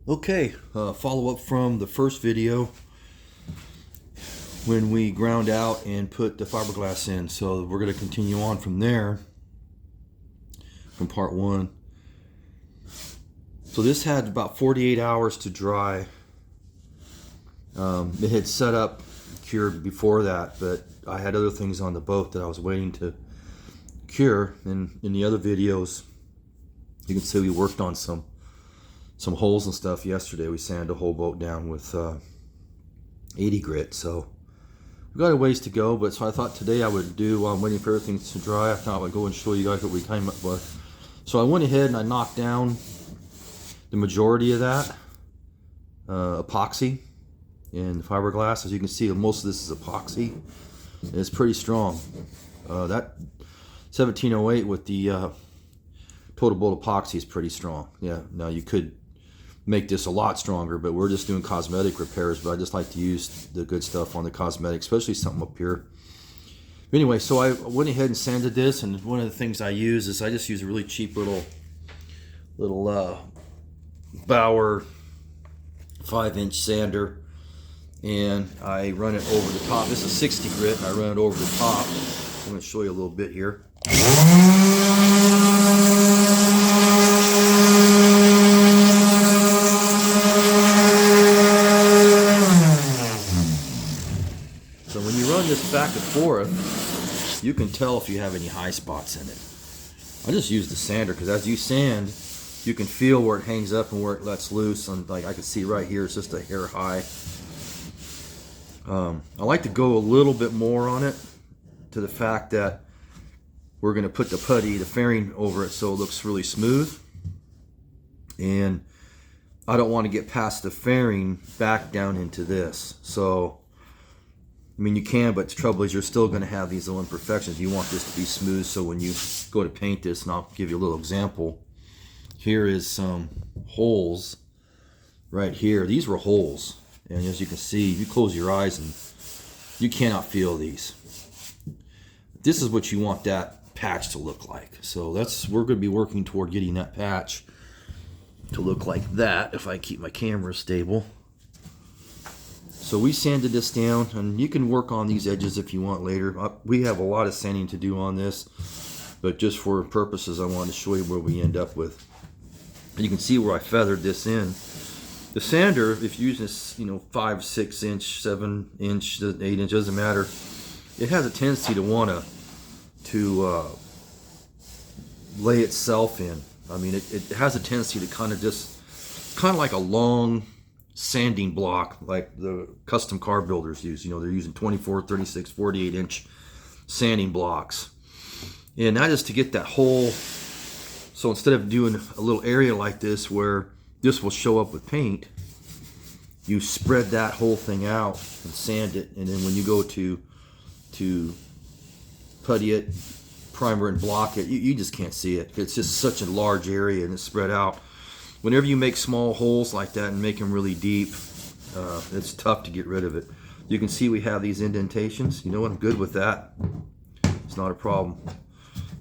Okay, follow up from the first video when we ground out and put the fiberglass in. So we're going to continue on from there, from part one. So this had about 48 hours to dry. It had set up cured before that, but I had other things on the boat that I was waiting to cure. And in the other videos, you can see we worked on some holes and stuff yesterday. We sanded the whole boat down with 80 grit, so we've got a ways to go. But so I thought today I would do, while I'm waiting for everything to dry, I thought I would go and show you guys what we came up with. So I went ahead and I knocked down the majority of that epoxy and fiberglass. As you can see, most of this is epoxy, and it's pretty strong. That 1708 with the total bolt epoxy is pretty strong. Yeah, now you could make this a lot stronger, but we're just doing cosmetic repairs. But I just like to use the good stuff on the cosmetic, especially something up here. Anyway, so I went ahead and sanded this, and one of the things I use is I just use a really cheap little Bauer 5-inch sander, and I run it over the top. This is 60 grit, and I run it over the top. I'm going to show you a little bit here. So when you run this back and forth, you can tell if you have any high spots in it. I just use the sander because as you sand, you can feel where it hangs up and where it lets loose. And like I can see right here, it's just a hair high. I like to go a little bit more on it, to the fact that we're going to put the putty, the fairing over it, so it looks really smooth. And I don't want to get past the fairing back down into this. So I mean, you can, but the trouble is you're still going to have these little imperfections. You want this to be smooth, so when you go to paint this, and I'll give you a little example. Here is some holes right here. These were holes, and as you can see, you close your eyes and you cannot feel these. This is what you want that patch to look like. So we're going to be working toward getting that patch to look like that if I keep my camera stable. So we sanded this down, and you can work on these edges if you want later. We have a lot of sanding to do on this, but just for purposes, I wanted to show you where we end up with. And you can see where I feathered this in. The sander, if you use this, 5, 6 inch, 7 inch, 8 inch, doesn't matter. It has a tendency to want to lay itself in. I mean, it has a tendency to kind of like a long sanding block, like the custom car builders use. They're using 24, 36, 48 inch sanding blocks, and that is to get that whole. So instead of doing a little area like this where this will show up with paint, you spread that whole thing out and sand it, and then when you go to putty it, primer and block it, you just can't see it. It's just such a large area and it's spread out. Whenever you make small holes like that and make them really deep, it's tough to get rid of it. You can see we have these indentations. You know what? I'm good with that. It's not a problem.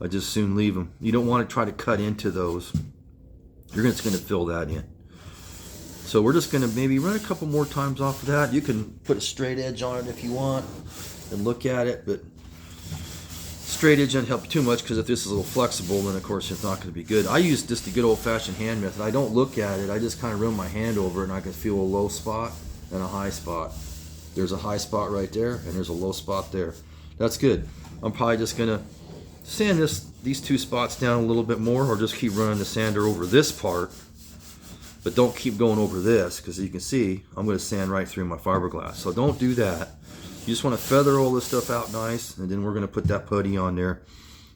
I just soon leave them. You don't want to try to cut into those. You're just going to fill that in. So we're just going to maybe run a couple more times off of that. You can put a straight edge on it if you want and look at it, but straight edge doesn't help too much, because if this is a little flexible, then of course it's not going to be good. I use just the good old-fashioned hand method. I don't look at it. I just kind of run my hand over it, and I can feel a low spot and a high spot. There's a high spot right there, and there's a low spot there. That's good. I'm probably just going to sand these two spots down a little bit more, or just keep running the sander over this part, but don't keep going over this, because you can see I'm going to sand right through my fiberglass. So don't do that. You just want to feather all this stuff out nice, and then we're going to put that putty on there,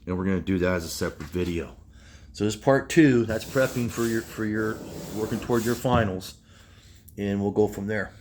and we're going to do that as a separate video. So this is part 2. That's prepping for your working toward your finals, and we'll go from there.